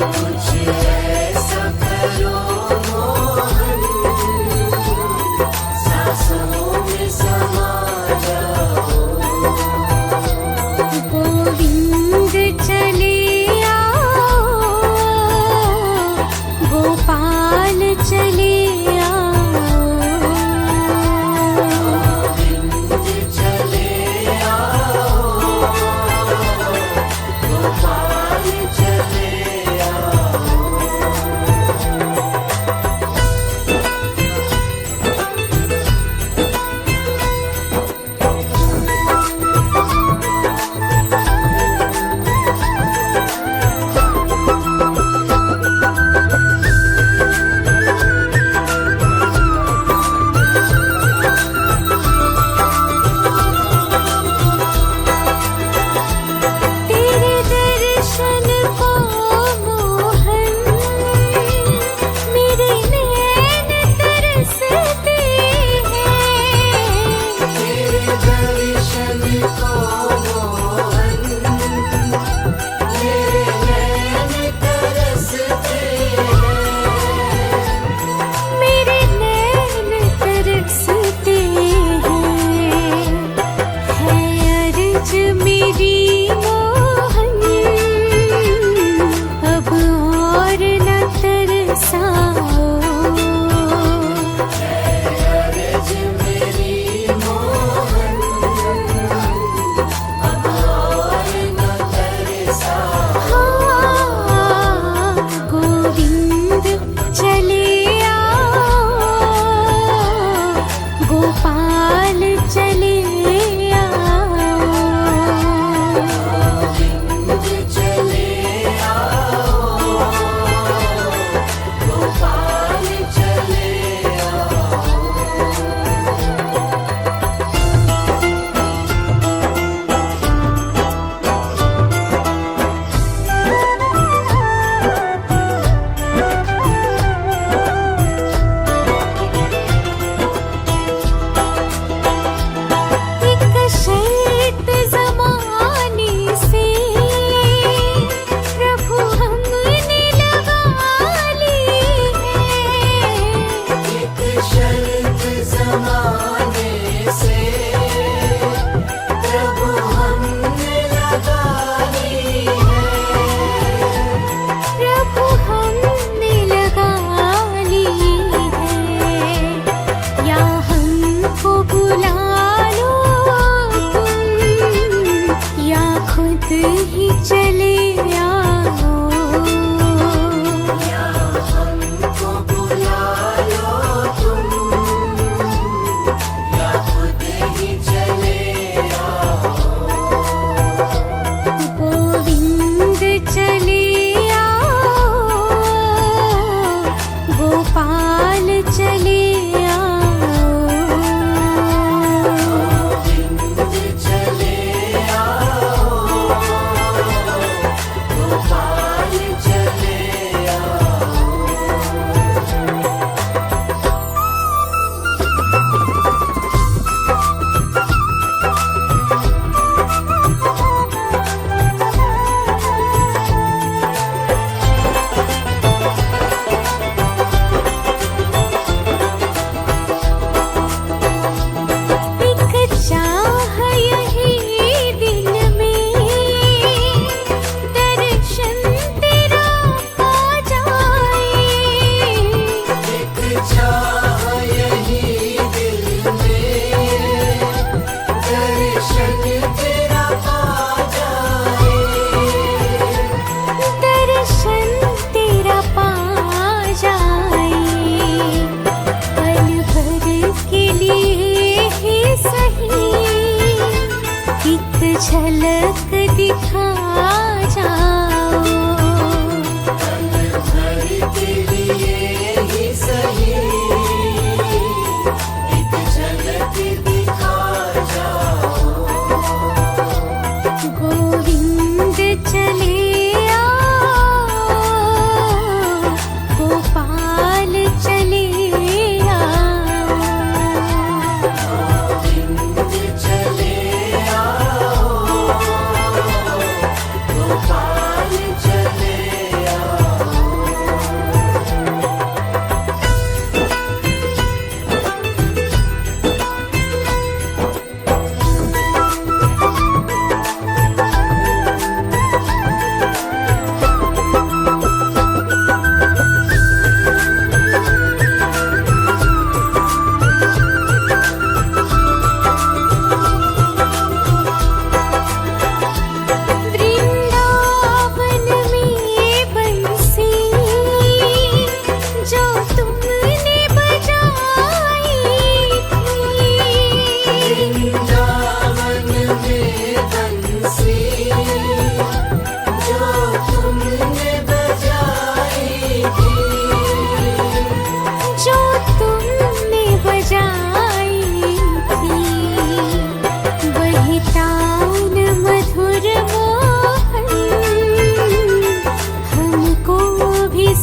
कुछ ऐसा करो मोहन, सांसों में समा जाओ। गोविंद चले आओ, गोपाल चले आओ। गोविंद चले आओ, गोपाल चले आओ।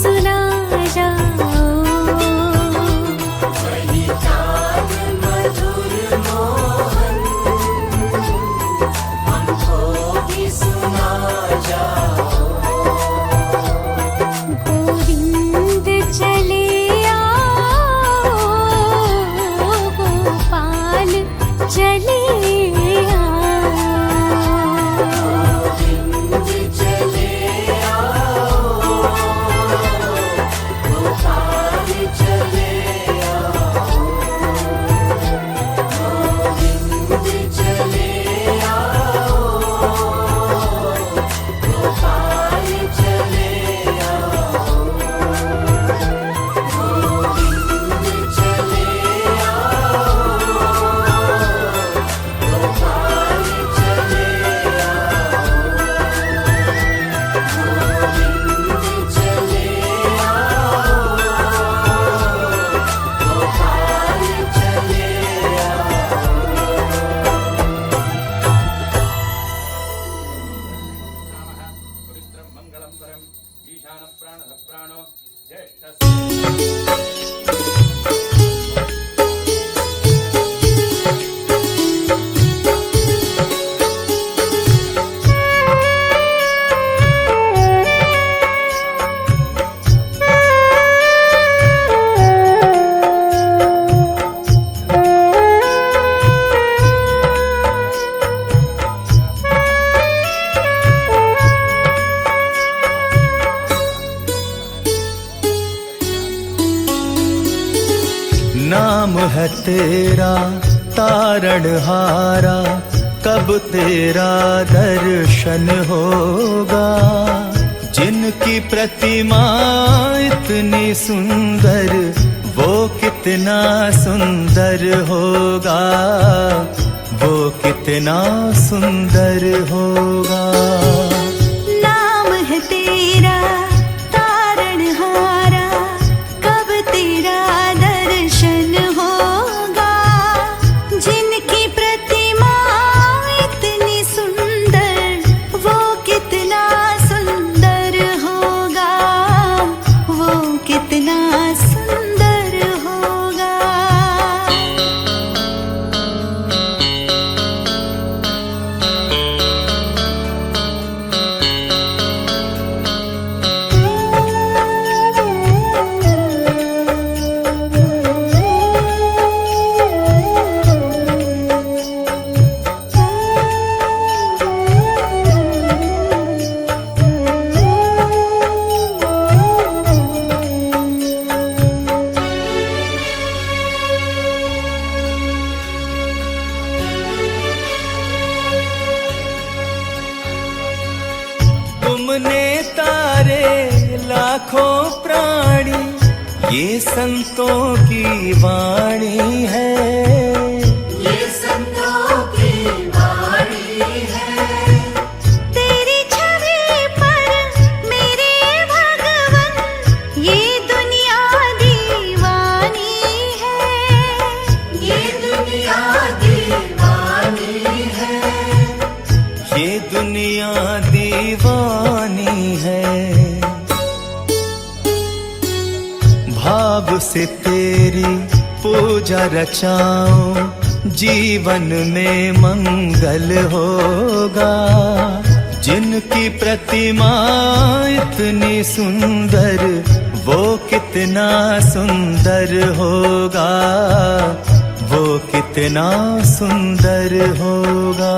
सुना जाओ। वही तान मधुर मोहन हमको भी सुना जाओ। गोविंद चले आओ, गोपाल चले गोविंद चले आओ, गोपाल चले आओ। गोविंद चले आओ, गोपाल चले आओ। गोविंद चले पवित्रं मंगलं परम ईशान प्राण प्राणो ज्येष्ठ नाम है तेरा तारणहारा, कब तेरा दर्शन होगा। जिनकी प्रतिमा इतनी सुंदर, वो कितना सुंदर होगा, वो कितना सुंदर होगा। नाम है तेरा तारणहारा, कब तेरा दर्शन होगा। जिनकी प्रतिमा इतनी सुंदर, वो कितना सुंदर होगा, वो कितना सुंदर होगा। तुमने तारे लाखों प्राणी, ये संतों की वाणी है। ये संतों की वाणी है। तेरी छवि पर मेरे भगवन, ये दुनिया दीवानी है। ये दुनिया दीवानी है। ये दुनिया दीवानी है। भाव से तेरी पूजा रचाऊं, जीवन में मंगल होगा। जिनकी प्रतिमा इतनी सुंदर, वो कितना सुंदर होगा, वो कितना सुंदर होगा।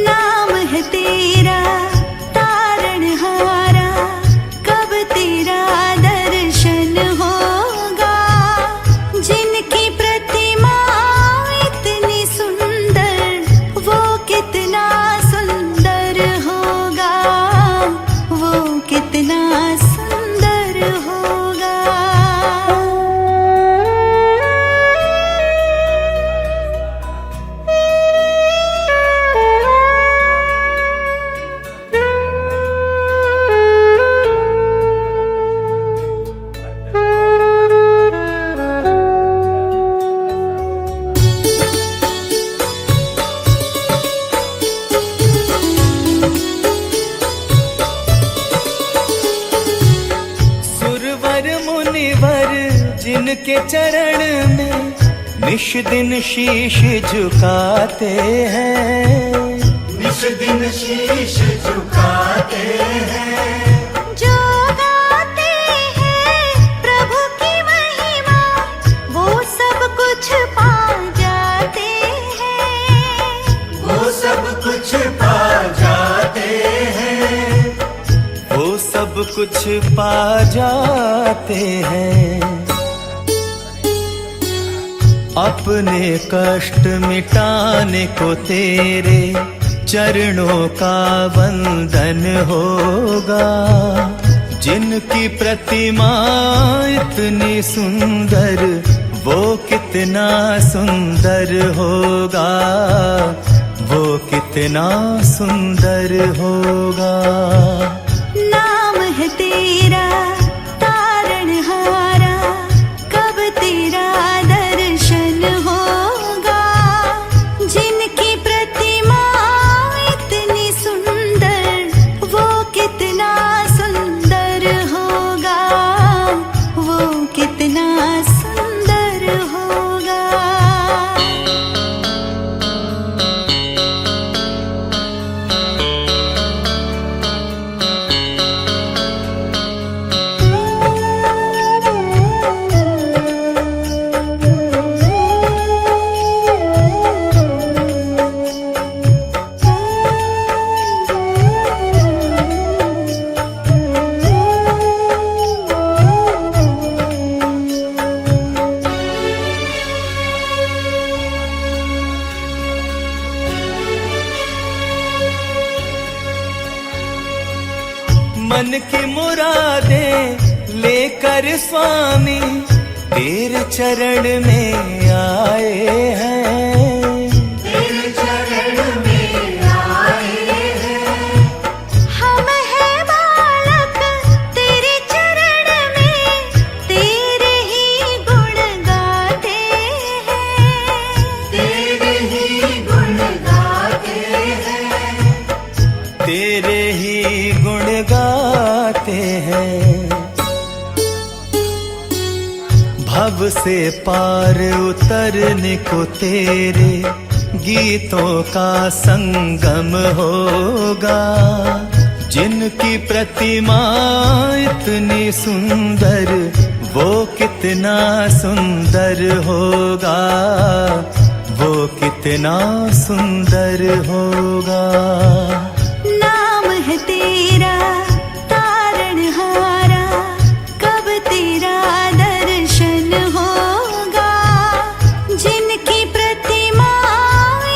नाम है तेरा तारणहारा, कब तेरा दर्शन होगा। जिनकी प्रतिमा इतनी सुंदर, वो कितना सुंदर होगा, वो कितना सुंदर होगा। मुनिवर जिनके चरण में निश दिन शीश झुकाते हैं, निश दिन शीश झुकाते हैं। जो गाते हैं प्रभु की महिमा, वो सब कुछ पा जाते हैं, वो सब कुछ पा जाते हैं, वो सब कुछ पा जाते हैं। अपने कष्ट मिटाने को तेरे चरणों का वंदन होगा। जिनकी प्रतिमा इतनी सुंदर, वो कितना सुंदर होगा, वो कितना सुंदर होगा। नाम है तेरा तारणहारा, कब तेरा दर्शन होगा। जिनकी प्रतिमा इतनी सुंदर, वो कितना सुंदर होगा, वो कितना सुंदर होगा। मन की मुरादें लेकर स्वामी तेरे चरण में आए हैं, तेरे चरण में आए हैं। हम हैं बालक तेरे चरण में, तेरे ही गुण गाते हैं, तेरे ही गुण गाते हैं, तेरे ही गुण गाते हैं। भव से पार उतरने को तेरे गीतों का संगम होगा। जिनकी प्रतिमा इतनी सुंदर, वो कितना सुंदर होगा, वो कितना सुंदर होगा। नाम है तेरा तारणहारा, कब तेरा दर्शन होगा। जिनकी प्रतिमा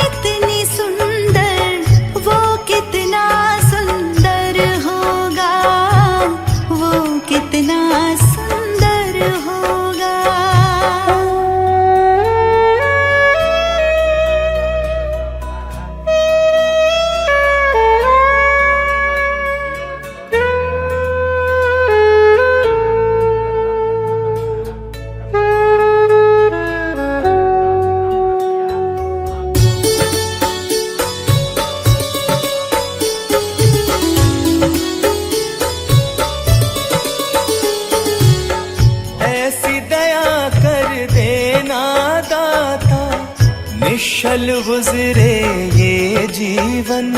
इतनी सुंदर, वो कितना सुंदर होगा, वो कितना सुंदर होगा। ऐसी दया कर देना दाता, निश्चल गुजरे ये जीवन।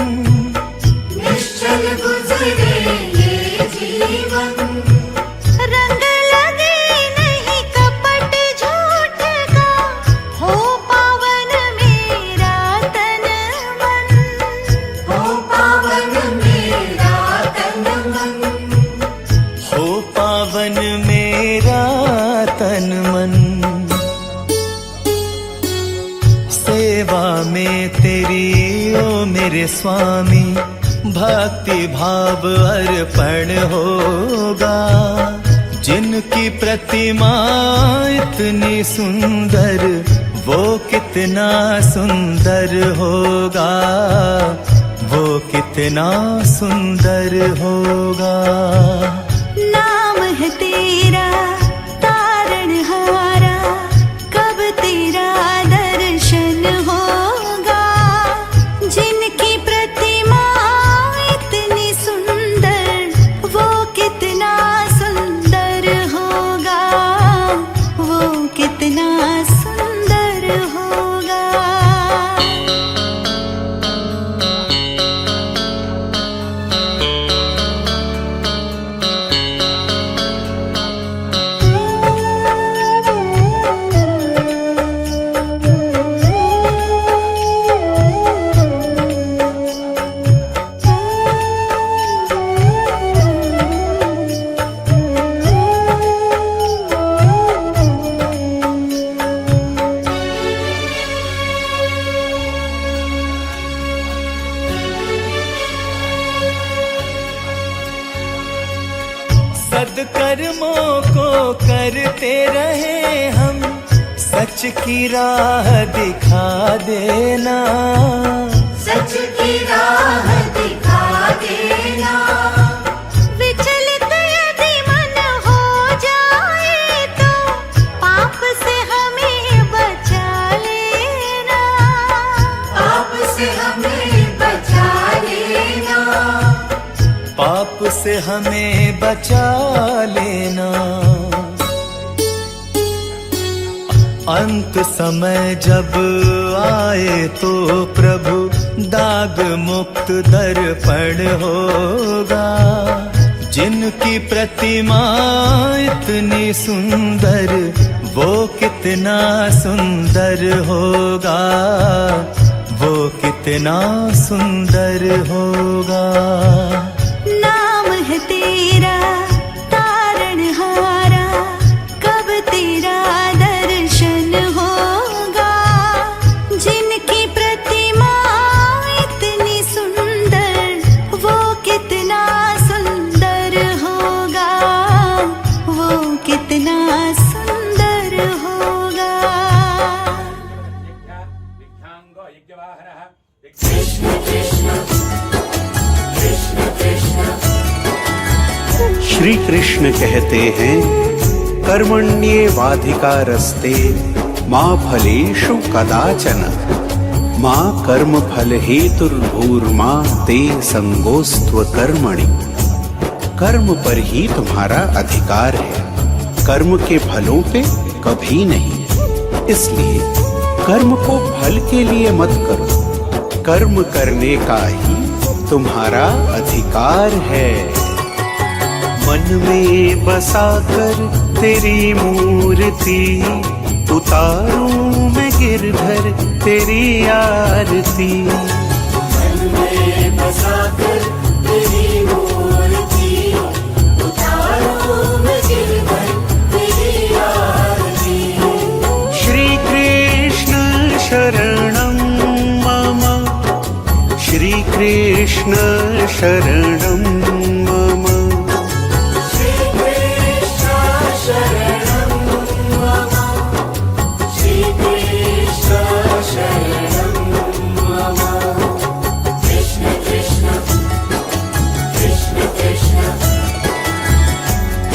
निश्चल गुजरे ये जीवन। रंग लगे नहीं कपट झूठ का, हो पावन मेरा तन मन, हो पावन मेरा तन मन, हो पावन मेरा तन मन। सेवा में तेरी ओ मेरे स्वामी, भक्ति भाव अर्पण होगा। जिनकी प्रतिमा इतनी सुंदर, वो कितना सुंदर होगा, वो कितना सुंदर होगा। नाम है तेरा तारणहारा, कब तेरा दर्शन होगा। जिनकी प्रतिमा इतनी सुंदर, वो कितना सुंदर होगा, सद्कर्मों को करते रहे हम, सच की राह दिखा देना। सच की राह दिखा देना। विचलित यदि मन हो जाए तो पाप से हमें बचा लेना। पाप से हमें बचा लेना। पाप से हमें बचा लेना। अंत समय जब आए तो प्रभु दाग मुक्त दर्पण होगा। जिनकी प्रतिमा इतनी सुंदर, वो कितना सुंदर होगा, वो कितना सुंदर होगा। नाम है तेरा तारणहारा, कब तेरा दर्शन होगा। जिनकी प्रतिमा इतनी सुंदर, वो कितना सुंदर होगा, वो कितना सुंदर होगा। विख्यांगो यज्ञवाहनः कृष्ण कृष्ण कृष्ण कृष्ण। श्री कृष्ण कहते हैं, कर्मण्येवाधिकारस्ते मा फलेषु कदाचन, मा कर्म फल हेतुर्भूर्मा ते संगोस्त्व कर्मणि। कर्म पर ही तुम्हारा अधिकार है, कर्म के फलों पे कभी नहीं। इसलिए कर्म को फल के लिए मत करो, कर्म करने का ही तुम्हारा अधिकार है। मन में बसाकर तेरी मूर्ति, उतारूं मैं गिरधर तेरी आरती। मन में बसाकर तेरी मूर्ति, उतारूं मैं गिरधर तेरी आरती। श्री कृष्ण शरणं मम, श्री कृष्ण शरणं मम।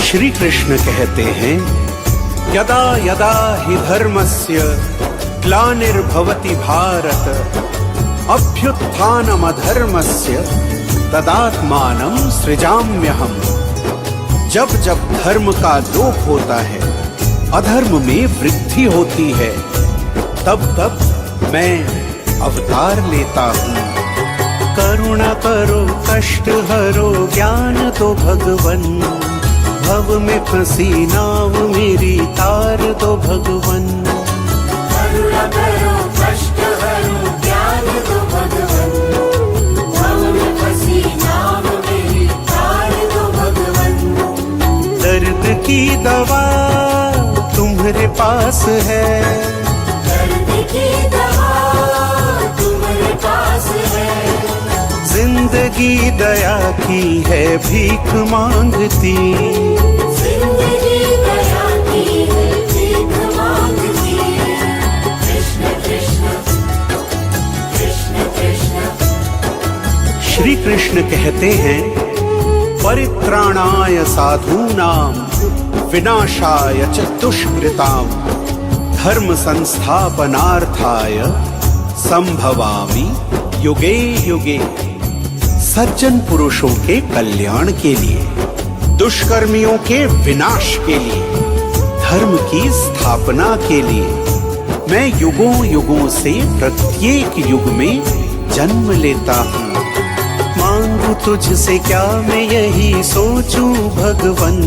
श्री कृष्ण कहते हैं, यदा यदा हि धर्मस्य ग्लानिर्भवति भारत, अभ्युत्थानमधर्मस्य तदात्मानं सृजाम्यहम्। जब जब धर्म का लोप होता है, अधर्म में वृद्धि होती है, तब तब मैं अवतार लेता हूँ। करुणा करो कष्ट हरो ज्ञान दो भगवन, भव में फंसी नाव मेरी तार दो भगवन। करुणा करो कष्ट हरो ज्ञान दो भगवन, भव में फंसी नाव मेरी तार दो भगवन। दर्द की दवा तुम्हारे पास है, दर्द की दवा तुम्हारे पास है। जिंदगी दया की है भीख मांगती, जिंदगी दया की है भीख मांगती। कृष्ण कृष्ण कृष्ण कृष्ण। श्री कृष्ण कहते हैं, परित्राणाय साधूनां विनाशाय च दुष्कृतां, धर्म संस्थापनार्थाय संभवामि युगे युगे। सज्जन पुरुषों के कल्याण के लिए, दुष्कर्मियों के विनाश के लिए, धर्म की स्थापना के लिए मैं युगों युगों से प्रत्येक युग में जन्म लेता हूँ। मांगू तुझसे क्या मैं यही सोचूं भगवन,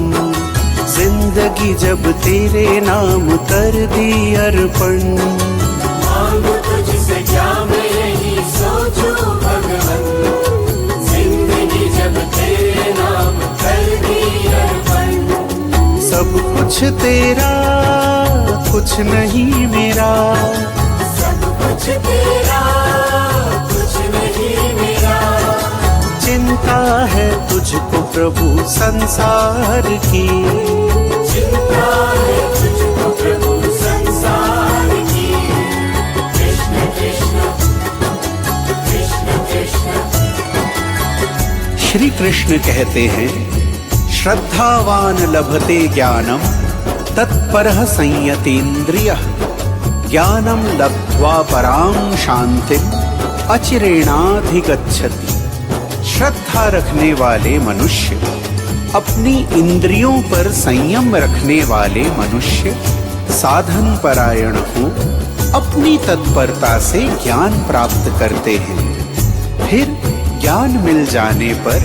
जिंदगी जब तेरे नाम कर दी अर्पण। मांगू तुझसे क्या मैं यही सोचूं भगवन, जिंदगी जब तेरे नाम कर दी अर्पण। सब कुछ तेरा कुछ नहीं मेरा, सब कुछ तेरा कुछ नहीं मेरा। जिन चिंता है तुझको प्रभु संसार की। चिंता है तुझको प्रभु संसार की। कृष्ण कृष्ण कृष्ण कृष्ण। श्री कृष्ण कहते हैं, श्रद्धावान लभते ज्ञानम तत्परः संयतेन्द्रियः। ज्ञानम लब्ध्वा परां शांतिम अचिरेणाधिगच्छति। श्रद्धा रखने वाले मनुष्य, अपनी इंद्रियों पर संयम रखने वाले मनुष्य साधन परायण हो अपनी तत्परता से ज्ञान प्राप्त करते हैं। फिर ज्ञान मिल जाने पर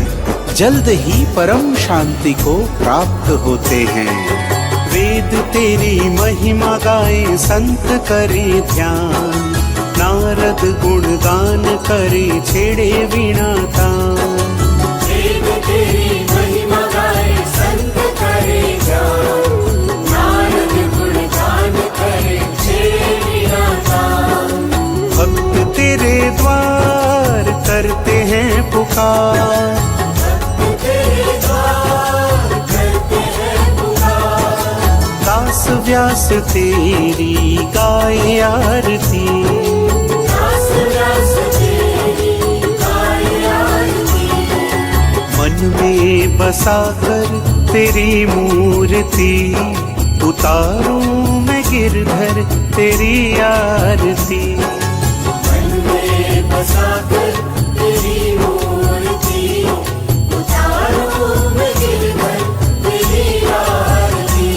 जल्द ही परम शांति को प्राप्त होते हैं। वेद तेरी महिमा गाए संत करे ध्यान। नारद गुणगान करे छेड़े वीणा तान। वेद तेरी महिमा गाए संत करे ध्यान। नारद गुणगान करे छेड़े वीणा तान। भक्त तेरे द्वार करते हैं पुकार। दास व्यास तेरी गाए आरती। दास व्यास तेरी गाए आरती। मन में बसाकर तेरी मूर्ति उतारूं मैं गिरधर तेरी आरती। मन में बसाकर तेरी मूर्ति उतारूं मैं गिरधर तेरी आरती।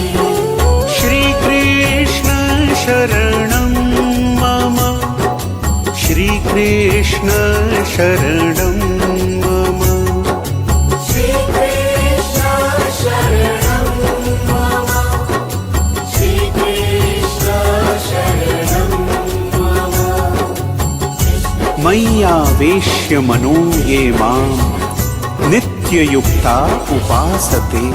श्री कृष्ण शरणं मम। श्री कृष्ण शरणं मम। श्री कृष्ण शरणं मम। श्री कृष्ण शरणं मम। मय्यावेश्य मनो ये मां नित्ययुक्ता उपासते।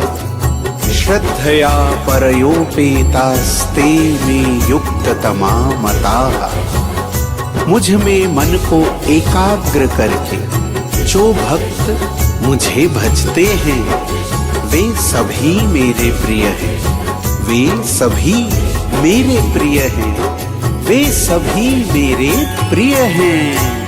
श्रद्धया परयोपेतास्ते मे युक्ततमा मताः। मुझ में मन को एकाग्र करके जो भक्त मुझे भजते हैं वे सभी मेरे प्रिय हैं। वे सभी मेरे प्रिय हैं। वे सभी मेरे प्रिय हैं।